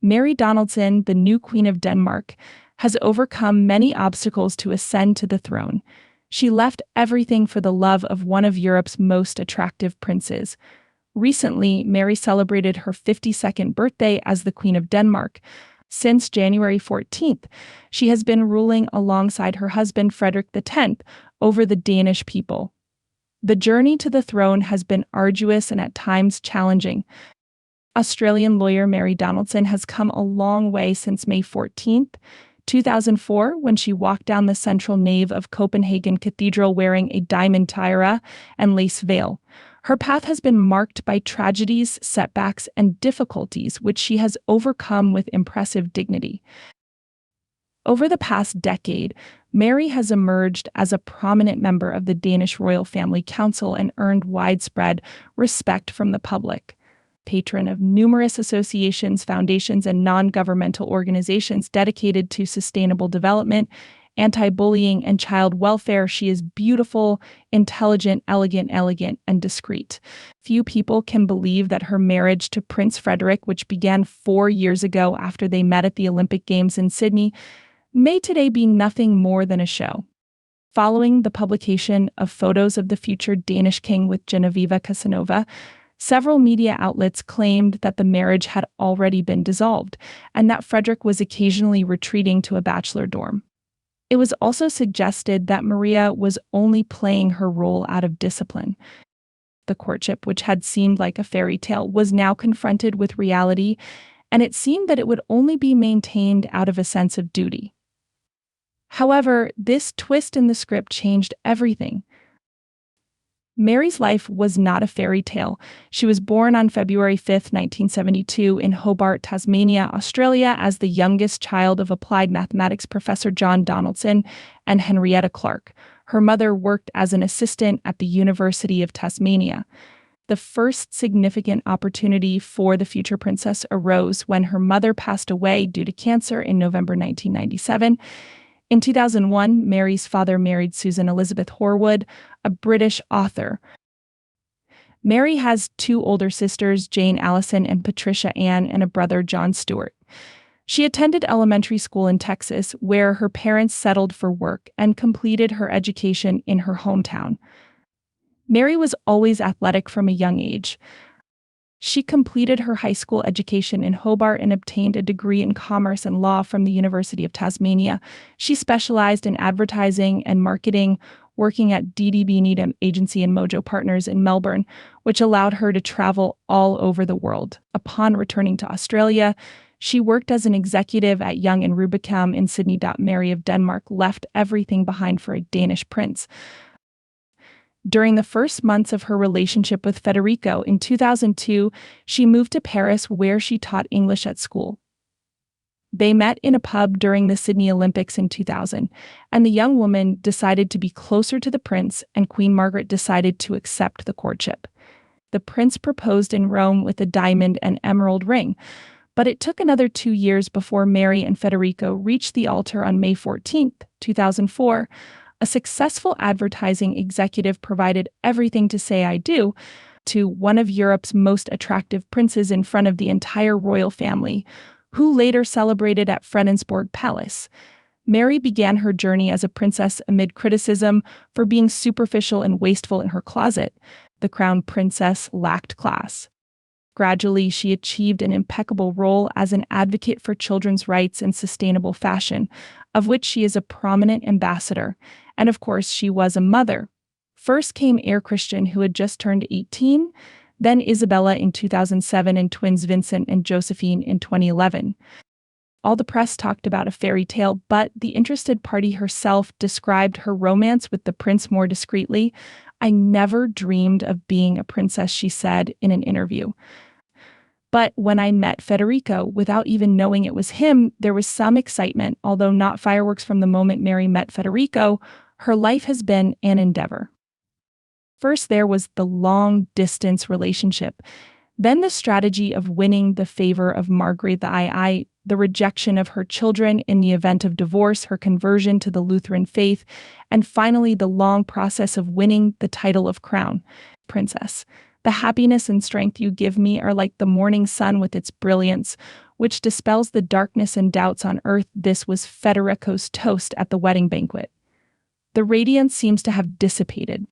Mary Donaldson, the new Queen of Denmark, has overcome many obstacles to ascend to the throne. She left everything for the love of one of Europe's most attractive princes. Recently, Mary celebrated her 52nd birthday as the Queen of Denmark. Since January 14th, she has been ruling alongside her husband Frederik X over the Danish people. The journey to the throne has been arduous and at times challenging. Australian lawyer Mary Donaldson has come a long way since May 14th, 2004, when she walked down the central nave of Copenhagen Cathedral wearing a diamond tiara and lace veil. Her path has been marked by tragedies, setbacks, and difficulties, which she has overcome with impressive dignity. Over the past decade, Mary has emerged as a prominent member of the Danish royal family council and earned widespread respect from the public. Patron of numerous associations, foundations, and non-governmental organizations dedicated to sustainable development, anti-bullying, and child welfare, she is beautiful, intelligent, elegant, and discreet. Few people can believe that her marriage to Prince Frederik, which began 4 years ago after they met at the Olympic Games in Sydney, may today be nothing more than a show. Following the publication of photos of the future Danish king with Genevieve Casanova, several media outlets claimed that the marriage had already been dissolved and that Frederik was occasionally retreating to a bachelor dorm. It was also suggested that Maria was only playing her role out of discipline. The courtship, which had seemed like a fairy tale, was now confronted with reality, and it seemed that it would only be maintained out of a sense of duty. However, this twist in the script changed everything. Mary's life was not a fairy tale. She was born on February 5, 1972, in Hobart, Tasmania, Australia, as the youngest child of applied mathematics professor John Donaldson and Henrietta Clark. Her mother worked as an assistant at the University of Tasmania. The first significant opportunity for the future princess arose when her mother passed away due to cancer in November 1997. In 2001, Mary's father married Susan Elizabeth Horwood, a British author. Mary has 2 older sisters, Jane Allison and Patricia Ann, and a brother, John Stewart. She attended elementary school in Texas, where her parents settled for work, and completed her education in her hometown. Mary was always athletic from a young age. She completed her high school education in Hobart and obtained a degree in commerce and law from the University of Tasmania. She specialized in advertising and marketing, working at DDB Needham Agency and Mojo Partners in Melbourne, which allowed her to travel all over the world. Upon returning to Australia, she worked as an executive at Young and Rubicam in Sydney. Mary of Denmark left everything behind for a Danish prince. During the first months of her relationship with Federico in 2002, she moved to Paris, where she taught English at school. They met in a pub during the Sydney Olympics in 2000, and the young woman decided to be closer to the prince, and Queen Margaret decided to accept the courtship. The prince proposed in Rome with a diamond and emerald ring, but it took another 2 years before Mary and Federico reached the altar on May 14, 2004. A successful advertising executive provided everything to say "I do" to one of Europe's most attractive princes in front of the entire royal family, who later celebrated at Fredensborg Palace. Mary began her journey as a princess amid criticism for being superficial and wasteful in her closet. The crown princess lacked class. Gradually, she achieved an impeccable role as an advocate for children's rights and sustainable fashion, of which she is a prominent ambassador. And of course, she was a mother. First came heir Christian, who had just turned 18, then Isabella in 2007, and twins Vincent and Josephine in 2011. All the press talked about a fairy tale, but the interested party herself described her romance with the prince more discreetly. "I never dreamed of being a princess," she said in an interview. But when I met Federico, without even knowing it was him, there was some excitement, although not fireworks from the moment Mary met Federico. Her life has been an endeavor. First, there was the long-distance relationship. Then the strategy of winning the favor of Marguerite II, the rejection of her children in the event of divorce, her conversion to the Lutheran faith, and finally the long process of winning the title of crown princess. "The happiness and strength you give me are like the morning sun with its brilliance. which dispels the darkness and doubts on earth. This was Federico's toast at the wedding banquet. The radiance seems to have dissipated,